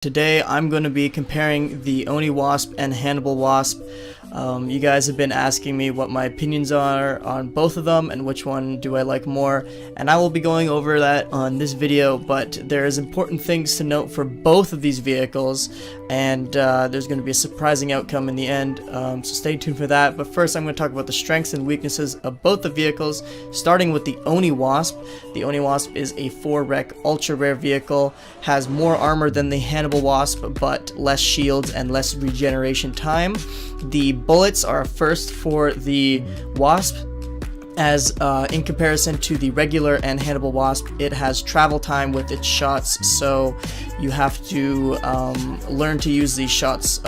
Today I'm going to be comparing the Oni Wasp and Hannibal Wasp. You guys have been asking me what my opinions are on both of them and which one do I like more, and I will be going over that on this video, but there's important things to note for both of these vehicles, and there's going to be a surprising outcome in the end, so stay tuned for that. But first I'm going to talk about the strengths and weaknesses of both the vehicles, starting with the Oni Wasp. The Oni Wasp is a 4-rec ultra rare vehicle, has more armor than the Hannibal Wasp but less shields and less regeneration time. The bullets are first for the Wasp, as in comparison to the regular and Hannibal Wasp, it has travel time with its shots, so you have to learn to use these shots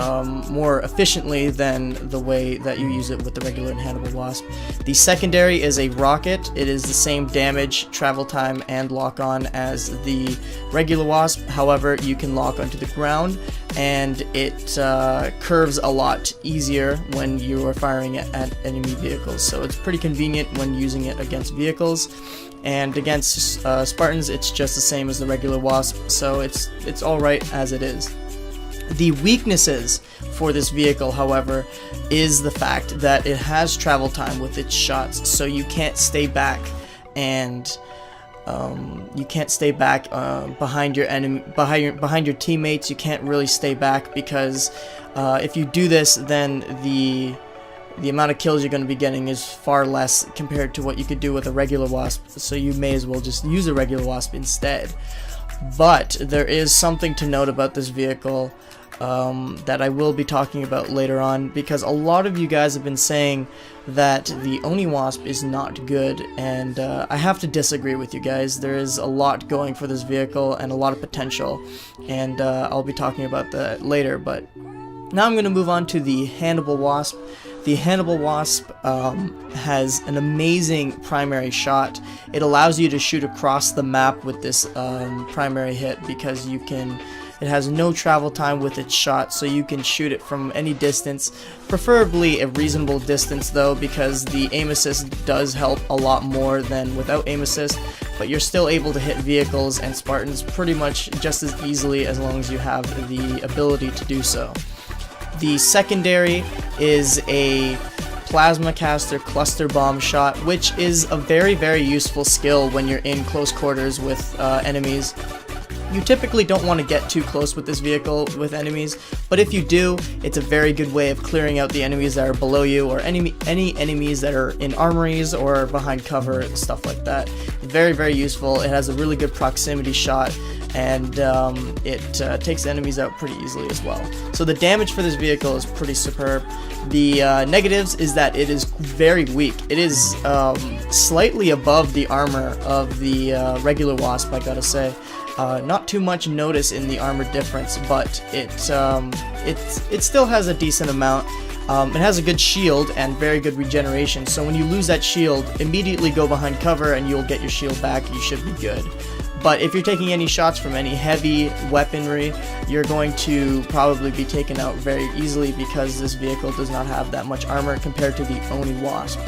more efficiently than the way that you use it with the regular and Hannibal Wasp. The secondary is a rocket. It is the same damage, travel time, and lock-on as the regular Wasp. However, you can lock onto the ground, and it curves a lot easier when you are firing at enemy vehicles, so it's pretty convenient when using it against vehicles. And against Spartans, it's just the same as the regular Wasp, so it's alright as it is. The weaknesses for this vehicle, however, is the fact that it has travel time with its shots, so you can't stay back and behind your enemy, behind your teammates. You can't really stay back, because if you do this, then the amount of kills you're going to be getting is far less compared to what you could do with a regular Wasp, so you may as well just use a regular Wasp instead. But there is something to note about this vehicle that I will be talking about later on, because a lot of you guys have been saying that the Oni Wasp is not good, and I have to disagree with you guys. There is a lot going for this vehicle and a lot of potential, and I'll be talking about that later. But now I'm going to move on to the Hannibal Wasp. The Hannibal Wasp has an amazing primary shot. It allows you to shoot across the map with this primary hit, because it has no travel time with its shot, so you can shoot it from any distance, preferably a reasonable distance though, because the aim assist does help a lot more than without aim assist, but you're still able to hit vehicles and Spartans pretty much just as easily as long as you have the ability to do so. The secondary is a plasma caster cluster bomb shot, which is a very, very useful skill when you're in close quarters with enemies. You typically don't want to get too close with this vehicle with enemies, but if you do, it's a very good way of clearing out the enemies that are below you, or any enemies that are in armories or behind cover, stuff like that. Very, very useful. It has a really good proximity shot, and it takes enemies out pretty easily as well. So the damage for this vehicle is pretty superb. The negatives is that it is very weak. It is slightly above the armor of the regular Wasp, I gotta say. Not too much notice in the armor difference, but it still has a decent amount. It has a good shield and very good regeneration, so when you lose that shield, immediately go behind cover and you'll get your shield back. You should be good. But if you're taking any shots from any heavy weaponry, you're going to probably be taken out very easily, because this vehicle does not have that much armor compared to the Oni Wasp.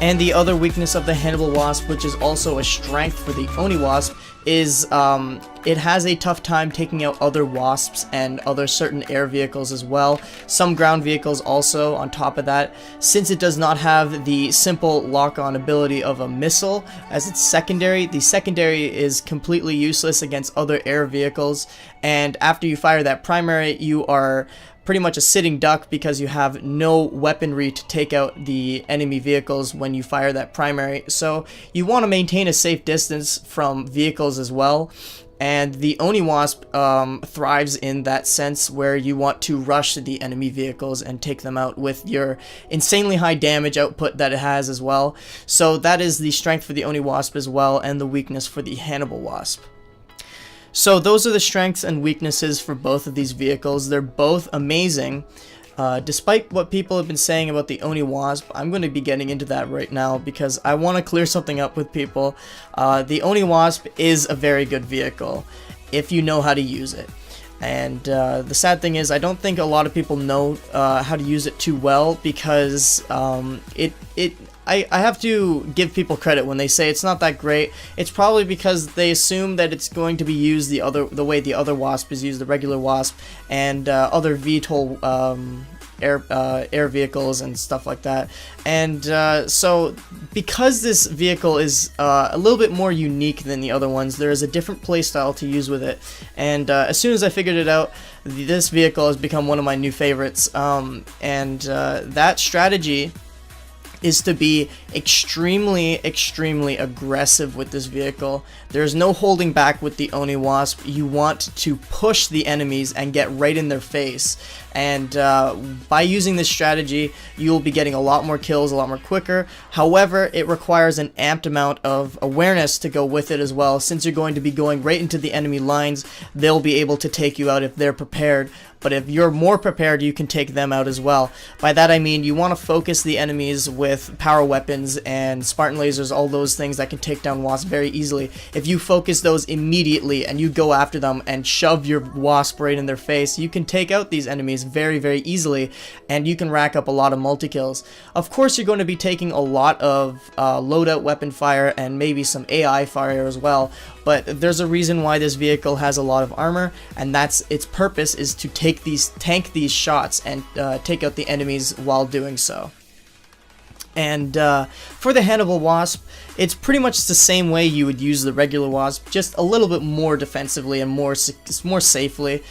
And the other weakness of the Hannibal Wasp, which is also a strength for the Oni Wasp, is it has a tough time taking out other Wasps and other certain air vehicles as well. Some ground vehicles also on top of that, since it does not have the simple lock-on ability of a missile as its secondary. The secondary is completely useless against other air vehicles, and after you fire that primary, you are pretty much a sitting duck, because you have no weaponry to take out the enemy vehicles when you fire that primary. So you want to maintain a safe distance from vehicles as well, and the Oni Wasp thrives in that sense, where you want to rush the enemy vehicles and take them out with your insanely high damage output that it has as well. So that is the strength for the Oni Wasp as well, and the weakness for the Hannibal Wasp. So those are the strengths and weaknesses for both of these vehicles. They're both amazing. Despite what people have been saying about the Oni Wasp, I'm going to be getting into that right now, because I want to clear something up with people. The Oni Wasp is a very good vehicle if you know how to use it. And the sad thing is, I don't think a lot of people know how to use it too well, because I have to give people credit when they say it's not that great. It's probably because they assume that it's going to be used the way the other Wasp is used, the regular Wasp, and other VTOL air vehicles and stuff like that. And so because this vehicle is a little bit more unique than the other ones, there is a different playstyle to use with it. And as soon as I figured it out, this vehicle has become one of my new favorites. That strategy is to be extremely aggressive with this vehicle. There's no holding back with the Oni Wasp. You want to push the enemies and get right in their face, and by using this strategy you'll be getting a lot more kills a lot more quicker. However, it requires an amped amount of awareness to go with it as well. Since you're going to be going right into the enemy lines, they'll be able to take you out if they're prepared, but if you're more prepared, you can take them out as well. By that I mean you want to focus the enemies with power weapons and Spartan lasers, all those things that can take down Wasp very easily. If you focus those immediately and you go after them and shove your Wasp right in their face, you can take out these enemies very easily, and you can rack up a lot of multi-kills. Of course, you're going to be taking a lot of loadout weapon fire and maybe some AI fire as well, but there's a reason why this vehicle has a lot of armor, and that's its purpose, is to tank these shots and take out the enemies while doing so. And for the Hannibal Wasp, it's pretty much the same way you would use the regular Wasp, just a little bit more defensively and more safely.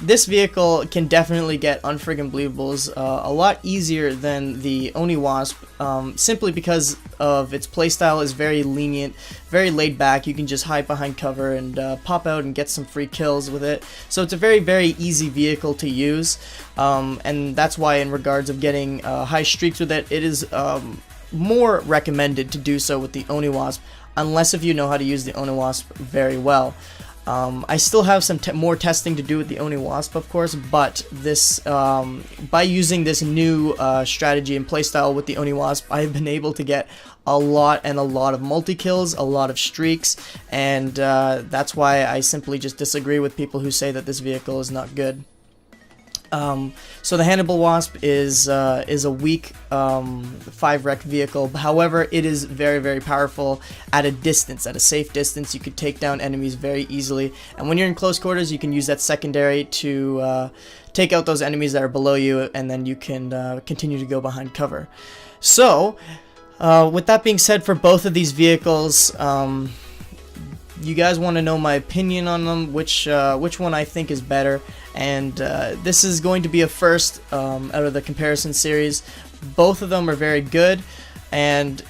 This vehicle can definitely get unfriggin' believables a lot easier than the Oni Wasp, simply because of its playstyle is very lenient, very laid back. You can just hide behind cover and pop out and get some free kills with it. So it's a very easy vehicle to use, and that's why in regards of getting high streaks with it, it is more recommended to do so with the Oni Wasp, unless if you know how to use the Oni Wasp very well. I still have some more testing to do with the Oni Wasp, of course, but this by using this new strategy and playstyle with the Oni Wasp, I've been able to get a lot of multi-kills, a lot of streaks, and that's why I simply just disagree with people who say that this vehicle is not good. So the Hannibal Wasp is a weak 5-rec vehicle. However, it is very powerful at a distance, at a safe distance. You could take down enemies very easily, and when you're in close quarters, you can use that secondary to take out those enemies that are below you, and then you can continue to go behind cover. So, with that being said, for both of these vehicles, you guys want to know my opinion on them, which one I think is better, and this is going to be a first out of the comparison series. Both of them are very good, and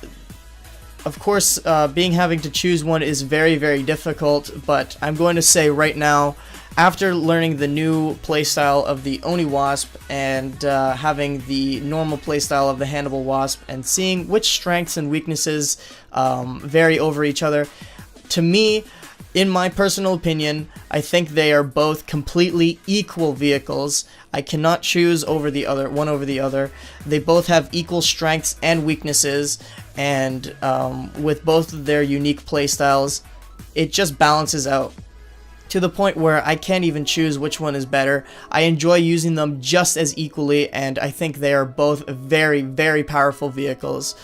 of course having to choose one is very difficult, but I'm going to say right now, after learning the new playstyle of the Oni Wasp and having the normal playstyle of the Hannibal Wasp and seeing which strengths and weaknesses vary over each other, to me, in my personal opinion, I think they are both completely equal vehicles. I cannot choose one over the other. They both have equal strengths and weaknesses, and with both of their unique playstyles, it just balances out to the point where I can't even choose which one is better. I enjoy using them just as equally, and I think they are both very powerful vehicles.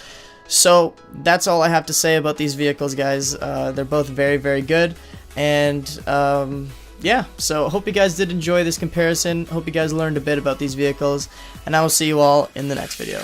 So that's all I have to say about these vehicles, guys. They're both very good, and yeah, so hope you guys did enjoy this comparison. Hope you guys learned a bit about these vehicles, and I will see you all in the next video.